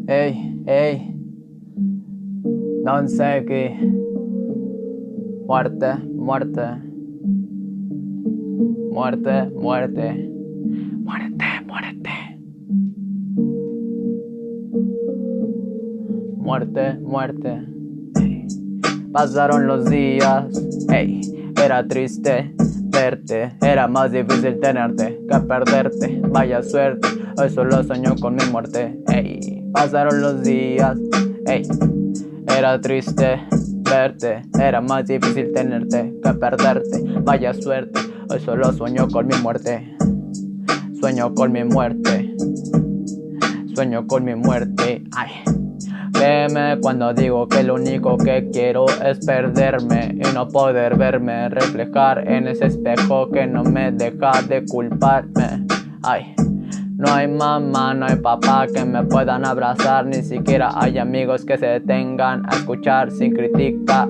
Ey, ey, non sé qué. Muerte, muerte, muerte, muerte, muerte, muerte, muerte, muerte. Ey. Pasaron los días, ey, era triste verte, era más difícil tenerte que perderte. Vaya suerte, hoy solo sueño con mi muerte, ey. Pasaron los días, ey, era triste verte, era más difícil tenerte que perderte. Vaya suerte, hoy solo sueño con mi muerte. Sueño con mi muerte. Sueño con mi muerte. Ay. Créeme cuando digo que lo único que quiero es perderme y no poder verme reflejar en ese espejo que no me deja de culparme. Ay. No hay mamá, no hay papá que me puedan abrazar, ni siquiera hay amigos que se detengan a escuchar sin criticar.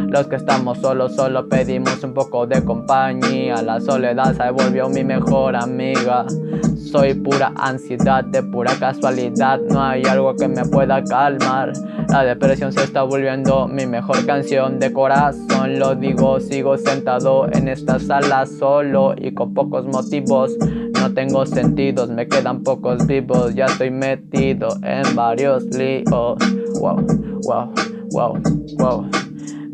Los que estamos solos solo pedimos un poco de compañía. La soledad se volvió mi mejor amiga. Soy pura ansiedad, de pura casualidad, no hay algo que me pueda calmar. La depresión se está volviendo mi mejor canción de corazón. Lo digo, sigo sentado en esta sala solo y con pocos motivos. No tengo sentidos, me quedan pocos vivos. Ya estoy metido en varios líos. Wow, wow, wow, wow.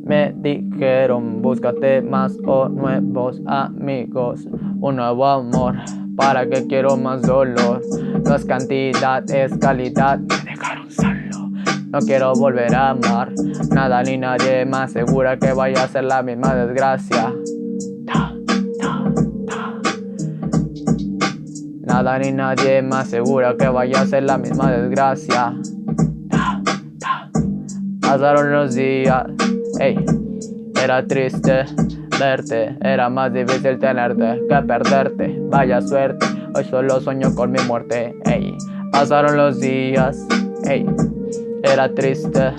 Me dijeron búscate más o nuevos amigos, un nuevo amor, ¿para qué quiero más dolor? No es cantidad, es calidad, me dejaron solo. No quiero volver a amar, nada ni nadie me asegura que vaya a ser la misma desgracia. Nada ni nadie me asegura que vaya a ser la misma desgracia. Pasaron los días, ey, era triste verte, era más difícil tenerte que perderte. Vaya suerte, hoy solo sueño con mi muerte, ey. Pasaron los días, ey, era triste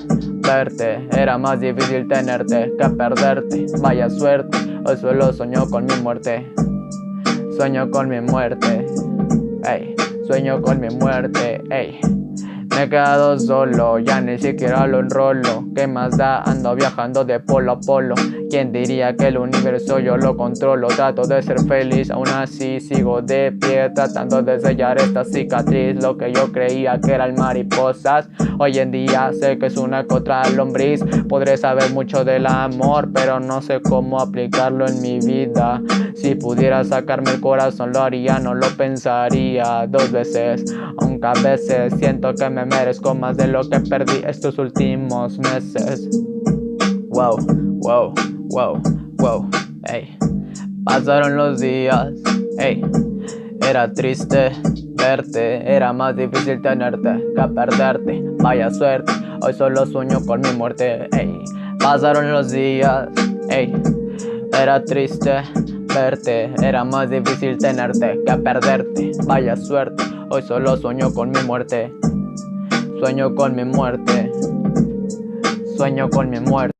verte, era más difícil tenerte que perderte. Vaya suerte, hoy solo sueño con mi muerte. Sueño con mi muerte, ey, sueño con mi muerte, ey. Me he quedado solo, ya ni siquiera lo enrolo. ¿Qué más da? Ando viajando de polo a polo. ¿Quién diría que el universo yo lo controlo? Trato de ser feliz, aún así sigo de pie, tratando de sellar esta cicatriz. Lo que yo creía que eran mariposas, hoy en día sé que es una contra lombriz. Podré saber mucho del amor, pero no sé cómo aplicarlo en mi vida. Si pudiera sacarme el corazón lo haría, no lo pensaría dos veces. Aunque a veces siento que me merezco más de lo que perdí estos últimos meses. Wow, wow, wow, wow, ey. Pasaron los días, ey. Era triste verte, era más difícil tenerte que perderte. Vaya suerte, hoy solo sueño con mi muerte, ey. Pasaron los días, ey. Era triste verte, era más difícil tenerte que perderte. Vaya suerte, hoy solo sueño con mi muerte. Sueño con mi muerte. Sueño con mi muerte.